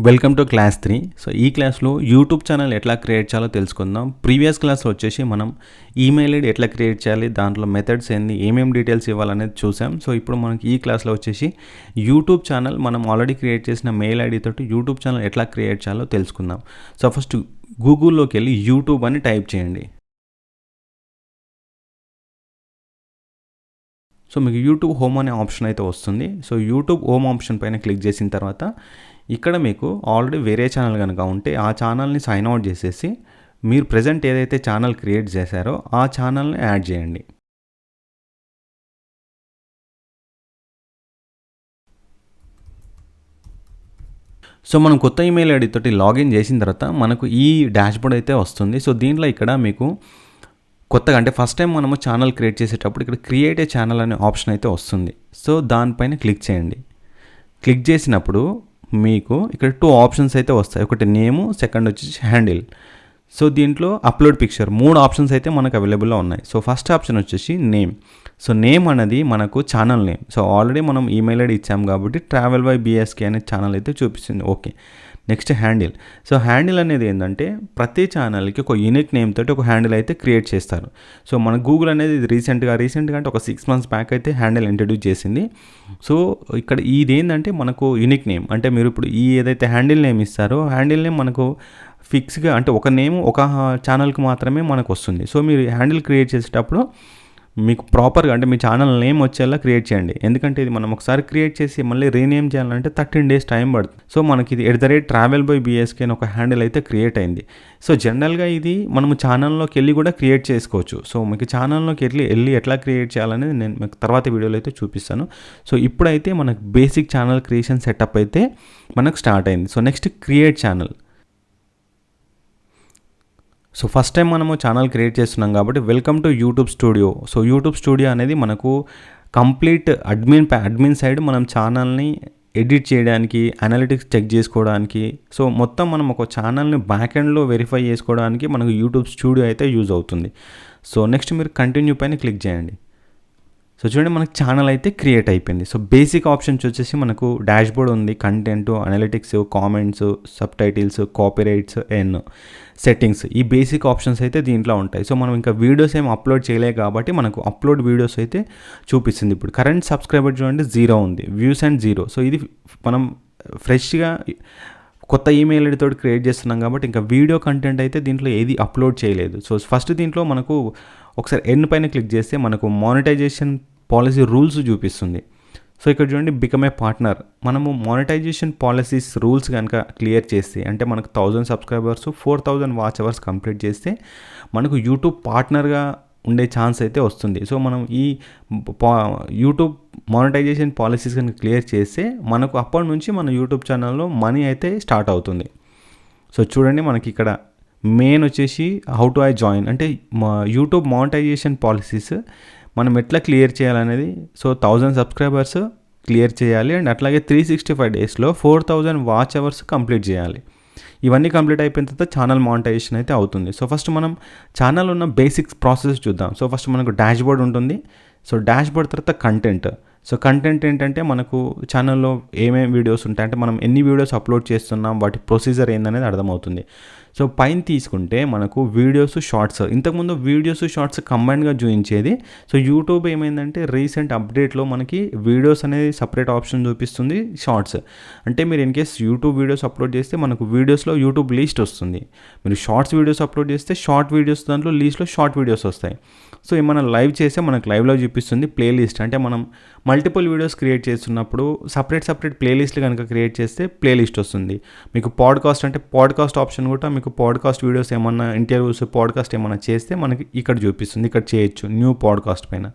Welcome to class 3. So ఈ క్లాస్లో YouTube channel ఎట్లా క్రియేట్ చేయాలో తెలుసుకుందాం. ప్రీవియస్ క్లాస్లో వచ్చేసి మనం ఈమెయిల్ ఐడి ఎట్లా క్రియేట్ చేయాలి, దాంట్లో మెథడ్స్ ఏంది, ఏమేమి డీటెయిల్స్ ఇవ్వాలనేది చూసాం. సో ఇప్పుడు మనకి ఈ క్లాస్లో వచ్చేసి యూట్యూబ్ ఛానల్ మనం ఆల్రెడీ క్రియేట్ చేసిన మెయిల్ ఐడి తోటి యూట్యూబ్ ఛానల్ ఎట్లా క్రియేట్ చేయాలో తెలుసుకుందాం. సో ఫస్ట్ గూగుల్లోకి వెళ్ళి యూట్యూబ్ అని టైప్ చేయండి. సో మీకు యూట్యూబ్ హోమ్ అనే ఆప్షన్ అయితే వస్తుంది. సో యూట్యూబ్ హోమ్ ఆప్షన్ పైన క్లిక్ చేసిన తర్వాత ఇక్కడ మీకు ఆల్రెడీ వేరే ఛానల్ కనుక ఉంటే ఆ ఛానల్ని సైన్ అవుట్ చేసేసి మీరు ప్రజెంట్ ఏదైతే ఛానల్ క్రియేట్ చేశారో ఆ ఛానల్ని యాడ్ చేయండి. సో మనం కొత్త ఈమెయిల్ ఐడి తోటి లాగిన్ చేసిన తర్వాత మనకు ఈ డాష్బోర్డ్ అయితే వస్తుంది. సో దీంట్లో ఇక్కడ మీకు కొత్తగా అంటే ఫస్ట్ టైం మనము ఛానల్ క్రియేట్ చేసేటప్పుడు ఇక్కడ క్రియేట్ ఏ ఛానల్ అనే ఆప్షన్ అయితే వస్తుంది. సో దానిపైన క్లిక్ చేయండి. క్లిక్ చేసినప్పుడు మీకు ఇక్కడ 2 ఆప్షన్స్ అయితే వస్తాయి. ఒకటి నేము, సెకండ్ వచ్చేసి హ్యాండిల్. సో దీంట్లో అప్లోడ్ పిక్చర్ 3 ఆప్షన్స్ అయితే మనకు అవైలబుల్లో ఉన్నాయి. సో ఫస్ట్ ఆప్షన్ వచ్చేసి నేమ్. సో నేమ్ అనేది మనకు ఛానల్ నేమ్. సో ఆల్రెడీ మనం ఈమెయిల్ ఐడి ఇచ్చాం కాబట్టి ట్రావెల్ బై బిఎస్కే అనే ఛానల్ అయితే చూపిస్తుంది. Okay, next handle. So handle అనేది ఏంటంటే ప్రతి ఛానల్కి ఒక యూనిక్ నేమ్ తోటి ఒక హ్యాండిల్ అయితే క్రియేట్ చేస్తారు. సో మన గూగుల్ అనేది ఇది రీసెంట్గా అంటే ఒక 6 months బ్యాక్ అయితే హ్యాండిల్ ఇంట్రడ్యూస్ చేసింది. సో ఇక్కడ ఇది ఏంటంటే మనకు యూనిక్ నేమ్ అంటే మీరు ఇప్పుడు ఈ ఏదైతే హ్యాండిల్ నేమ్ ఇస్తారో హ్యాండిల్ నేమ్ మనకు ఫిక్స్గా అంటే ఒక నేమ్ ఒక ఛానల్కి మాత్రమే మనకు వస్తుంది. సో మీరు హ్యాండిల్ క్రియేట్ చేసేటప్పుడు మీకు ప్రాపర్గా అంటే మీ ఛానల్ నేమ్ వచ్చేలా క్రియేట్ చేయండి. ఎందుకంటే ఇది మనం ఒకసారి క్రియేట్ చేసి మళ్ళీ రీనేమ్ చేయాలంటే 13 days టైం పడుతుంది. సో మనకి ఇది @travel by bsk అని ఒక హ్యాండిల్ అయితే క్రియేట్ అయింది. సో జనరల్గా ఇది మనము ఛానల్లోకి వెళ్ళి కూడా క్రియేట్ చేసుకోవచ్చు. సో మీకు ఛానల్లోకి వెళ్ళి ఎట్లా క్రియేట్ చేయాలనేది నేను మీకు తర్వాత వీడియోలో అయితే చూపిస్తాను. సో ఇప్పుడైతే మనకు బేసిక్ ఛానల్ క్రియేషన్ సెటప్ అయితే మనకు స్టార్ట్ అయింది. So next create channel. So first time మనము ఛానల్ క్రియేట్ చేస్తున్నాం కాబట్టి welcome to YouTube studio. So YouTube studio అనేది మనకు కంప్లీట్ అడ్మిన్ సైడ్ మనం ఛానల్ని ఎడిట్ చేయడానికి, అనలిటిక్స్ చెక్ చేసుకోవడానికి, సో మొత్తం మనం ఒక ఛానల్ని బ్యాక్ ఎండ్లో వెరిఫై చేసుకోవడానికి మనకు యూట్యూబ్ స్టూడియో అయితే యూజ్ అవుతుంది. సో నెక్స్ట్ మీరు కంటిన్యూ పైన క్లిక్ చేయండి. సో చూడండి మనకు ఛానల్ అయితే క్రియేట్ అయిపోయింది. సో బేసిక్ ఆప్షన్స్ వచ్చేసి మనకు డాష్బోర్డ్ ఉంది, content, analytics, comments, sub titles, copyrights and settings. ఈ బేసిక్ ఆప్షన్స్ అయితే దీంట్లో ఉంటాయి. సో మనం ఇంకా వీడియోస్ ఏం అప్లోడ్ చేయలే కాబట్టి మనకు అప్లోడ్ వీడియోస్ అయితే చూపిస్తుంది. ఇప్పుడు కరెంట్ సబ్స్క్రైబర్ చూడండి 0 ఉంది, వ్యూస్ అండ్ 0. సో ఇది మనం ఫ్రెష్గా కొత్త ఈమెయిల్ ఐడి తోటి క్రియేట్ చేస్తున్నాం కాబట్టి ఇంకా వీడియో కంటెంట్ అయితే దీంట్లో ఏది అప్లోడ్ చేయలేదు. సో ఫస్ట్ దీంట్లో మనకు ఒకసారి ఎన్ పైన క్లిక్ చేస్తే మనకు మానిటైజేషన్ పాలసీ రూల్స్ చూపిస్తుంది. సో ఇక్కడ చూడండి బికమ్ ఏ పార్ట్నర్. మనము మానిటైజేషన్ పాలసీస్ రూల్స్ కనుక క్లియర్ చేస్తే అంటే మనకు 1000 సబ్స్క్రైబర్స్ 4000 వాచ్ అవర్స్ కంప్లీట్ చేస్తే మనకు యూట్యూబ్ పార్ట్నర్గా ఉండే ఛాన్స్ అయితే వస్తుంది. సో మనం ఈ యూట్యూబ్ మానిటైజేషన్ పాలసీస్ కనుక క్లియర్ చేస్తే మనకు అప్పటి నుంచి మన యూట్యూబ్ ఛానల్లో మనీ అయితే స్టార్ట్ అవుతుంది. సో చూడండి మనకి ఇక్కడ మెయిన్ వచ్చేసి హౌ టు ఐ జాయిన్ అంటే యూట్యూబ్ మానిటైజేషన్ పాలసీస్ మనం ఎట్లా క్లియర్ చేయాలనేది. సో 1000 సబ్స్క్రైబర్స్ క్లియర్ చేయాలి అండ్ అట్లాగే 365 daysలో 4000 వాచ్ అవర్స్ కంప్లీట్ చేయాలి. ఇవన్నీ కంప్లీట్ అయిపోయిన తర్వాత ఛానల్ మానిటైజేషన్ అయితే అవుతుంది. సో ఫస్ట్ మనం ఛానల్ ఉన్న బేసిక్స్ ప్రాసెస్ చూద్దాం. సో ఫస్ట్ మనకు డాష్బోర్డ్ ఉంటుంది. సో డాష్బోర్డ్ తర్వాత కంటెంట్. సో కంటెంట్ ఏంటంటే మనకు ఛానల్లో ఏమేమి వీడియోస్ ఉంటాయి అంటే మనం ఎన్ని వీడియోస్ అప్లోడ్ చేస్తున్నాం, వాటి ప్రొసీజర్ ఏందనేది అర్థమవుతుంది. సో పైన తీసుకుంటే మనకు వీడియోస్, షార్ట్స్. ఇంతకుముందు వీడియోస్, షార్ట్స్ కంబైన్డ్గా చూపించేది. సో యూట్యూబ్ ఏమైందంటే రీసెంట్ అప్డేట్లో మనకి వీడియోస్ అనేది సపరేట్ ఆప్షన్ చూపిస్తుంది, షార్ట్స్ అంటే మీరు in case YouTube videos upload చేస్తే మనకు వీడియోస్లో యూట్యూబ్ లిస్ట్ వస్తుంది. మీరు షార్ట్స్ వీడియోస్ అప్లోడ్ చేస్తే షార్ట్ వీడియోస్ దాంట్లో లిస్ట్లో షార్ట్ వీడియోస్ వస్తాయి. సో ఏమైనా లైవ్ చేస్తే మనకు లైవ్లో చూపిస్తుంది. ప్లేలిస్ట్ అంటే మనం మల్టిపుల్ వీడియోస్ క్రియేట్ చేస్తున్నప్పుడు సపరేట్ ప్లేలిస్ట్లు కనుక క్రియేట్ చేస్తే ప్లేలిస్ట్ వస్తుంది. మీకు పాడ్కాస్ట్ అంటే పాడ్కాస్ట్ ఆప్షన్ కూడా మీకు పాడ్కాస్ట్ వీడియోస్ ఏమన్నా ఇంటర్వ్యూస్, పాడ్కాస్ట్ ఏమన్నా చేస్తే మనకి ఇక్కడ చూపిస్తుంది. ఇక్కడ చేయొచ్చు న్యూ పాడ్కాస్ట్ పైన.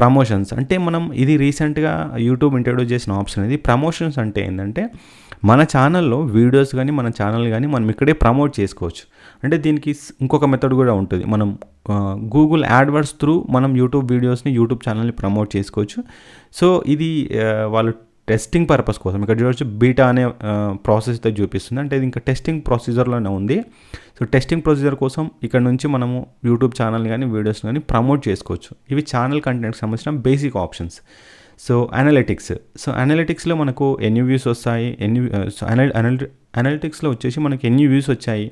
ప్రమోషన్స్ అంటే మనం ఇది రీసెంట్గా యూట్యూబ్ ఇంట్రడ్యూస్ చేసిన ఆప్షన్. ఇది ప్రమోషన్స్ అంటే ఏంటంటే మన ఛానల్లో వీడియోస్ కానీ మన ఛానల్ కానీ మనం ఇక్కడే ప్రమోట్ చేసుకోవచ్చు. అంటే దీనికి ఇంకొక మెథడ్ కూడా ఉంటుంది. మనం గూగుల్ యాడ్వర్డ్స్ త్రూ మనం యూట్యూబ్ వీడియోస్ని, యూట్యూబ్ ఛానల్ని ప్రమోట్ చేసుకోవచ్చు. సో ఇది వాళ్ళు టెస్టింగ్ పర్పస్ కోసం ఇక్కడ చూడవచ్చు బీటా అనే ప్రాసెస్ అయితే చూపిస్తుంది. అంటే ఇది ఇంకా టెస్టింగ్ ప్రొసీజర్లోనే ఉంది. సో టెస్టింగ్ ప్రొసీజర్ కోసం ఇక్కడ నుంచి మనము యూట్యూబ్ ఛానల్ కానీ వీడియోస్ కానీ ప్రమోట్ చేసుకోవచ్చు. ఇవి ఛానల్ కంటెంట్కి సంబంధించిన బేసిక్ ఆప్షన్స్. సో అనలిటిక్స్లో మనకు ఎన్ని వ్యూస్ వస్తాయి, అనలిటిక్స్లో వచ్చేసి మనకి ఎన్ని వ్యూస్ వచ్చాయి,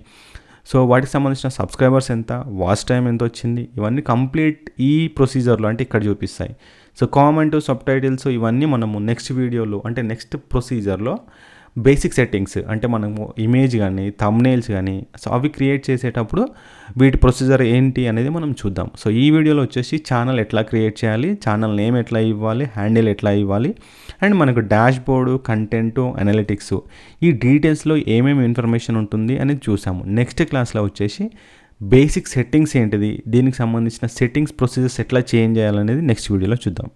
సో వాటికి సంబంధించిన సబ్స్క్రైబర్స్ ఎంత, వాచ్ టైం ఎంత వచ్చింది, ఇవన్నీ కంప్లీట్ ఈ ప్రొసీజర్లో అంటే ఇక్కడ చూపిస్తాయి. సో కామెంట్, సబ్ టైటిల్స్ ఇవన్నీ మనము నెక్స్ట్ వీడియోలో అంటే నెక్స్ట్ ప్రొసీజర్లో బేసిక్ సెట్టింగ్స్ అంటే మనము ఇమేజ్ కానీ థంబ్నెయిల్స్ కానీ సో అవి క్రియేట్ చేసేటప్పుడు వీటి ప్రొసీజర్ ఏంటి అనేది మనం చూద్దాం. సో ఈ వీడియోలో వచ్చేసి ఛానల్ ఎట్లా క్రియేట్ చేయాలి, ఛానల్ నేమ్ ఎట్లా ఇవ్వాలి, హ్యాండిల్ ఎట్లా ఇవ్వాలి, అండ్ మనకు డాష్ బోర్డు, కంటెంట్, అనలిటిక్స్ ఈ డీటెయిల్స్లో ఏమేమి ఇన్ఫర్మేషన్ ఉంటుంది అనేది చూసాము. నెక్స్ట్ క్లాస్లో వచ్చేసి బేసిక్ సెట్టింగ్స్ ఏంటిది, దీనికి సంబంధించిన సెట్టింగ్స్ ప్రొసీజర్స్ ఎట్లా చేంజ్ చేయాలనేది నెక్స్ట్ వీడియోలో చూద్దాం.